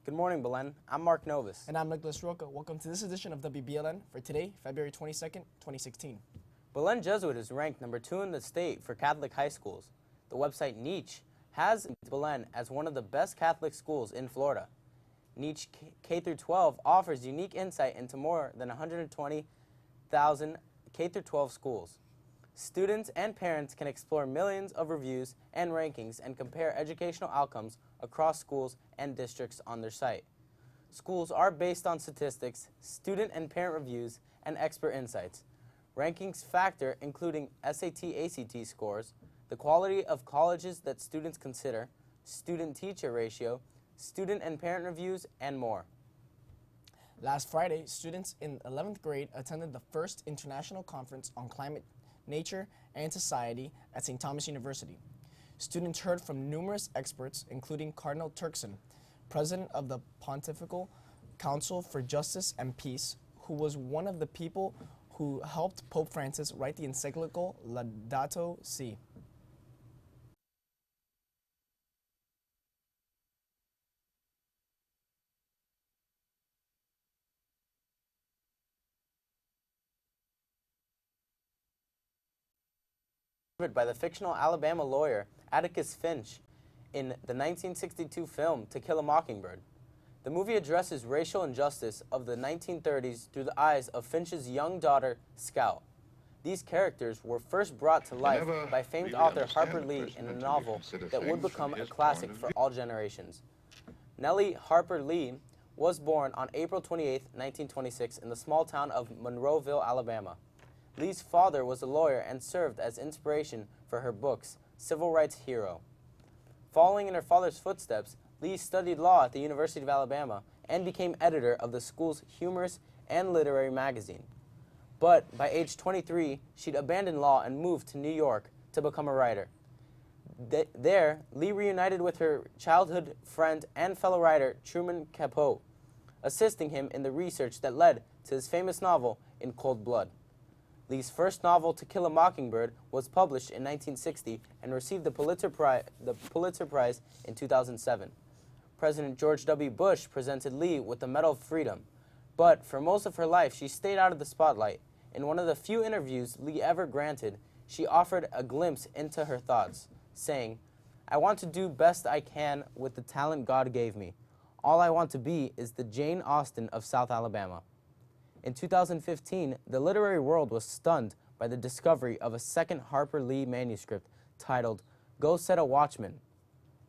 Good morning, Belen. I'm Mark Novus. And I'm Nicholas Roca. Welcome to this edition of WBLN for today, February 22nd, 2016. Belen Jesuit is ranked number 2 in the state for Catholic high schools. The website Niche has Belen as one of the best Catholic schools in Florida. Niche K-12 offers unique insight into more than 120,000 K-12 schools. Students and parents can explore millions of reviews and rankings and compare educational outcomes across schools and districts on their site. Schools are based on statistics, student and parent reviews, and expert insights. Rankings factor including SAT/ACT scores, the quality of colleges that students consider, student-teacher ratio, student and parent reviews, and more. Last Friday, students in 11th grade attended the first International Conference on Climate, Nature, and Society at St. Thomas University. Students heard from numerous experts, including Cardinal Turkson, president of the Pontifical Council for Justice and Peace, who was one of the people who helped Pope Francis write the encyclical Laudato Si. By the fictional Alabama lawyer Atticus Finch in the 1962 film To Kill a Mockingbird. The movie addresses racial injustice of the 1930s through the eyes of Finch's young daughter, Scout. These characters were first brought to life by famed author Harper Lee in a novel that would become a classic for all generations. Nellie Harper Lee was born on April 28, 1926 in the small town of Monroeville, Alabama. Lee's father was a lawyer and served as inspiration for her books, Civil Rights Hero. Following in her father's footsteps, Lee studied law at the University of Alabama and became editor of the school's humorous and literary magazine. But by age 23, she'd abandoned law and moved to New York to become a writer. There, Lee reunited with her childhood friend and fellow writer Truman Capote, assisting him in the research that led to his famous novel In Cold Blood. Lee's first novel, To Kill a Mockingbird, was published in 1960 and received the Pulitzer Prize in 2007. President George W. Bush presented Lee with the Medal of Freedom, but for most of her life she stayed out of the spotlight. In one of the few interviews Lee ever granted, she offered a glimpse into her thoughts, saying, "I want to do best I can with the talent God gave me. All I want to be is the Jane Austen of South Alabama." In 2015, the literary world was stunned by the discovery of a second Harper Lee manuscript titled Go Set a Watchman.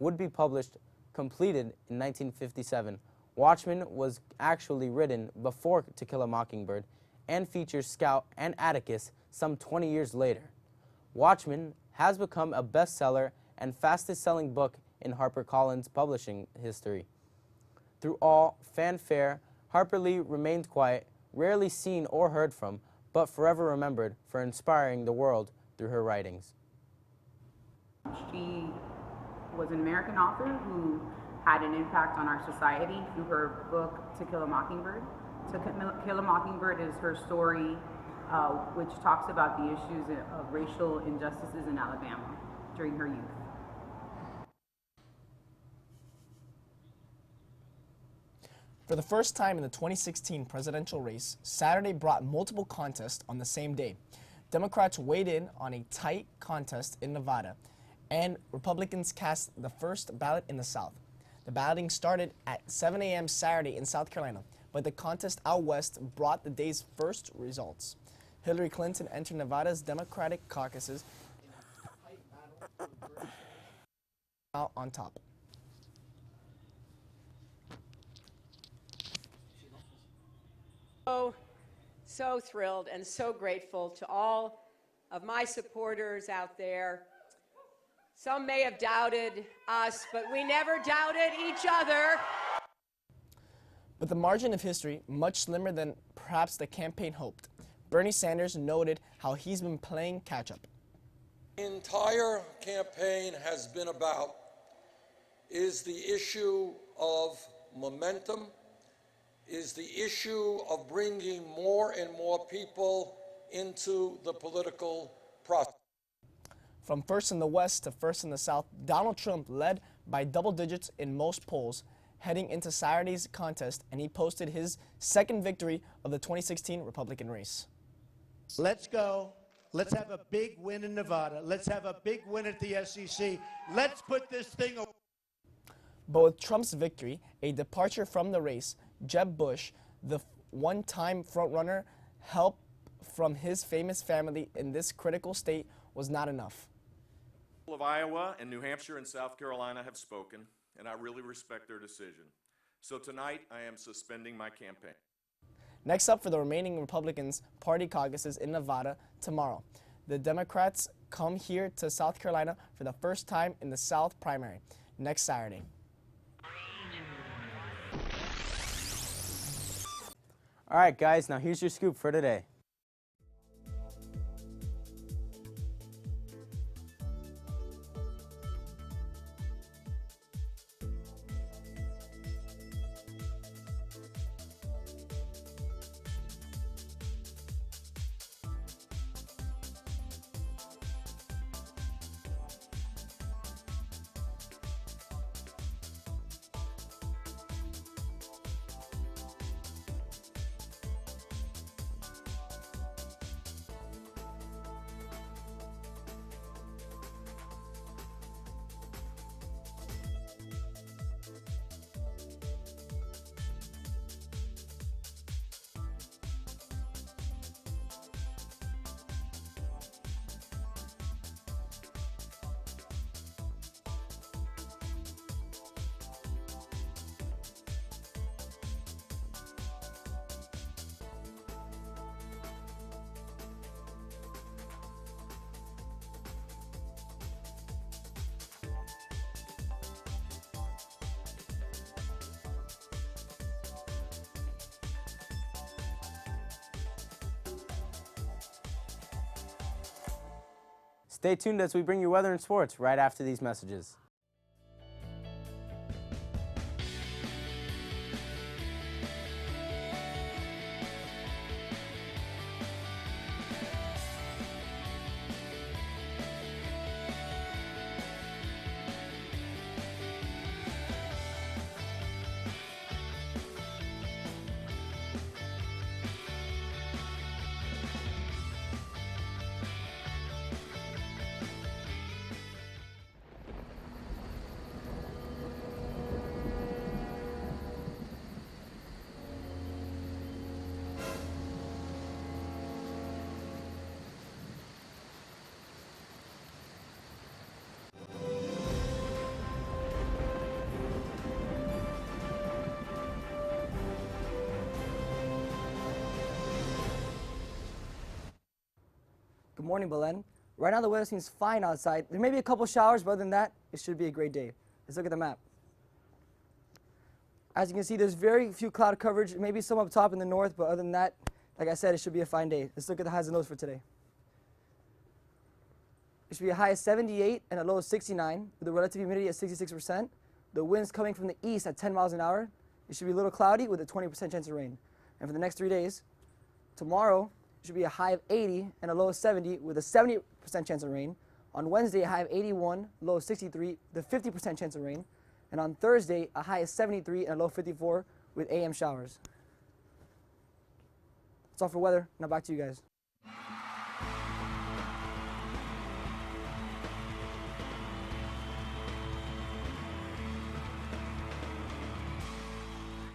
Would be published, completed in 1957, Watchman was actually written before To Kill a Mockingbird and features Scout and Atticus some 20 years later. Watchman has become a bestseller and fastest-selling book in HarperCollins publishing history. Through all fanfare, Harper Lee remained quiet, rarely seen or heard from, but forever remembered for inspiring the world through her writings. She was an American author who had an impact on our society through her book, To Kill a Mockingbird. To Kill a Mockingbird is her story which talks about the issues of racial injustices in Alabama during her youth. For the first time in the 2016 presidential race, Saturday brought multiple contests on the same day. Democrats weighed in on a tight contest in Nevada, and Republicans cast the first ballot in the South. The balloting started at 7 a.m. Saturday in South Carolina, but the contest out west brought the day's first results. Hillary Clinton entered Nevada's Democratic caucuses out on top. So thrilled and so grateful to all of my supporters out there. Some may have doubted us, but we never doubted each other. But the margin of history, much slimmer than perhaps the campaign hoped. Bernie Sanders noted how he's been playing catch-up. The entire campaign has been about is the issue of momentum, is the issue of bringing more and more people into the political process. From first in the West to first in the South, Donald Trump led by double digits in most polls, heading into Saturday's contest, and he posted his second victory of the 2016 Republican race. Let's go. Let's have a big win in Nevada. Let's have a big win at the SEC. Let's put this thing away. But with Trump's victory, a departure from the race, Jeb Bush, the one-time frontrunner, help from his famous family in this critical state was not enough. Of Iowa and New Hampshire and South Carolina have spoken, and I really respect their decision. So tonight, I am suspending my campaign. Next up for the remaining Republicans' party caucuses in Nevada tomorrow. The Democrats come here to South Carolina for the first time in the South primary next Saturday. All right, guys, now here's your scoop for today. Stay tuned as we bring you weather and sports right after these messages. Good morning, Belen. Right now the weather seems fine outside. There may be a couple showers, but other than that, it should be a great day. Let's look at the map. As you can see, there's very few cloud coverage, maybe some up top in the north, but other than that, like I said, it should be a fine day. Let's look at the highs and lows for today. It should be a high of 78 and a low of 69, with the relative humidity at 66%. The winds coming from the east at 10 miles an hour. It should be a little cloudy with a 20% chance of rain. And for the next 3 days, tomorrow, should be a high of 80 and a low of 70 with a 70% chance of rain. On Wednesday, a high of 81, low of 63, with a 50% chance of rain. And on Thursday, a high of 73 and a low of 54 with AM showers. That's all for weather. Now back to you guys.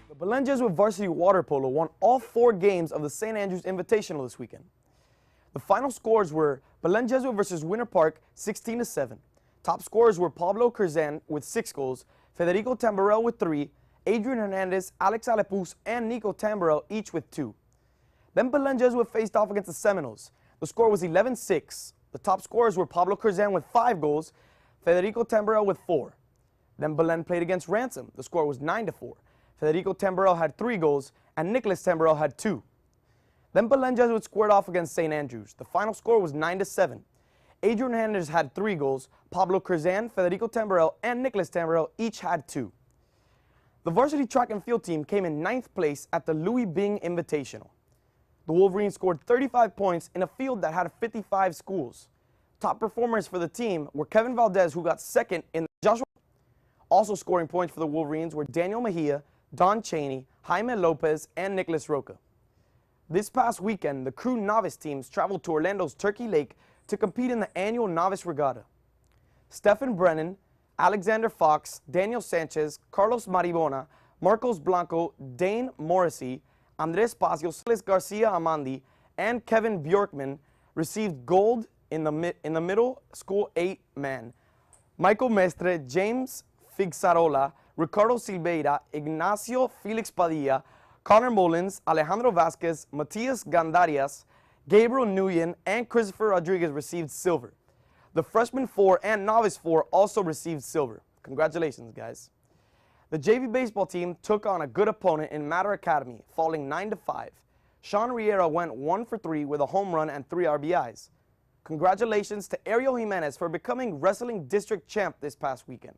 The Belen Jesuit varsity water polo won all 4 games of the St. Andrews Invitational this weekend. The final scores were Belen Jesuit versus Winter Park 16-7. Top scorers were Pablo Curzan with 6 goals, Federico Tamborel with 3, Adrian Hernandez, Alex Alepus, and Nico Tamborel each with 2. Then Belen Jesuit faced off against the Seminoles. The score was 11-6. The top scorers were Pablo Curzan with 5 goals, Federico Tamborel with 4. Then Belen played against Ransom. The score was 9-4. Federico Tamborel had 3 goals, and Nicholas Tamborel had 2. Then Belen Jesuit squared off against St. Andrews. The final score was 9-7. Adrian Hernandez had 3 goals, Pablo Curzan, Federico Tamborel, and Nicholas Tamborel each had 2. The varsity track and field team came in 9th place at the Louis Bing Invitational. The Wolverines scored 35 points in a field that had 55 schools. Top performers for the team were Kevin Valdez, who got 2nd in the Joshua. Also scoring points for the Wolverines were Daniel Mejia, Don Chaney, Jaime Lopez, and Nicholas Roca. This past weekend, the crew novice teams traveled to Orlando's Turkey Lake to compete in the annual Novice Regatta. Stephen Brennan, Alexander Fox, Daniel Sanchez, Carlos Maribona, Marcos Blanco, Dane Morrissey, Andres Pacio, Silas Garcia Amandi, and Kevin Bjorkman received gold in the middle school 8-man. Michael Mestre, James Figueroa, Ricardo Silveira, Ignacio Felix Padilla, Connor Mullins, Alejandro Vasquez, Matias Gandarias, Gabriel Nguyen, and Christopher Rodriguez received silver. The freshman 4 and novice 4 also received silver. Congratulations, guys. The JV baseball team took on a good opponent in Matter Academy, falling 9-5. Sean Riera went 1 for 3 with a home run and 3 RBIs. Congratulations to Ariel Jimenez for becoming wrestling district champ this past weekend.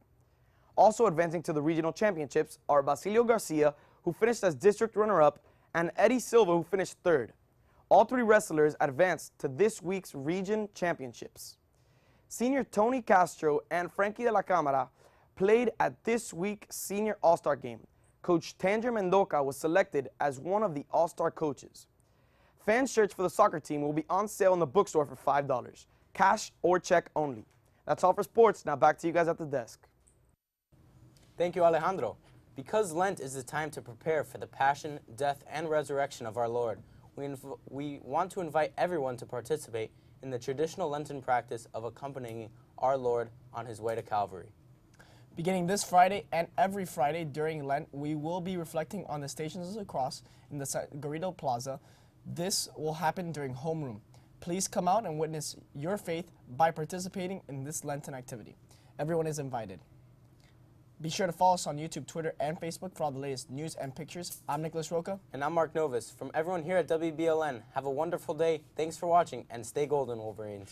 Also advancing to the regional championships are Basilio Garcia, who finished as district runner-up, and Eddie Silva, who finished 3rd. All 3 wrestlers advanced to this week's region championships. Senior Tony Castro and Frankie de la Cámara played at this week's Senior All-Star Game. Coach Tanger Mendoca was selected as one of the All-Star coaches. Fan shirts for the soccer team will be on sale in the bookstore for $5, cash or check only. That's all for sports. Now back to you guys at the desk. Thank you, Alejandro. Because Lent is the time to prepare for the passion, death, and resurrection of our Lord, we want to invite everyone to participate in the traditional Lenten practice of accompanying our Lord on his way to Calvary. Beginning this Friday and every Friday during Lent, we will be reflecting on the Stations of the Cross in the Garrido Plaza. This will happen during homeroom. Please come out and witness your faith by participating in this Lenten activity. Everyone is invited. Be sure to follow us on YouTube, Twitter, and Facebook for all the latest news and pictures. I'm Nicholas Roca. And I'm Mark Novus. From everyone here at WBLN, have a wonderful day. Thanks for watching, and stay golden, Wolverines.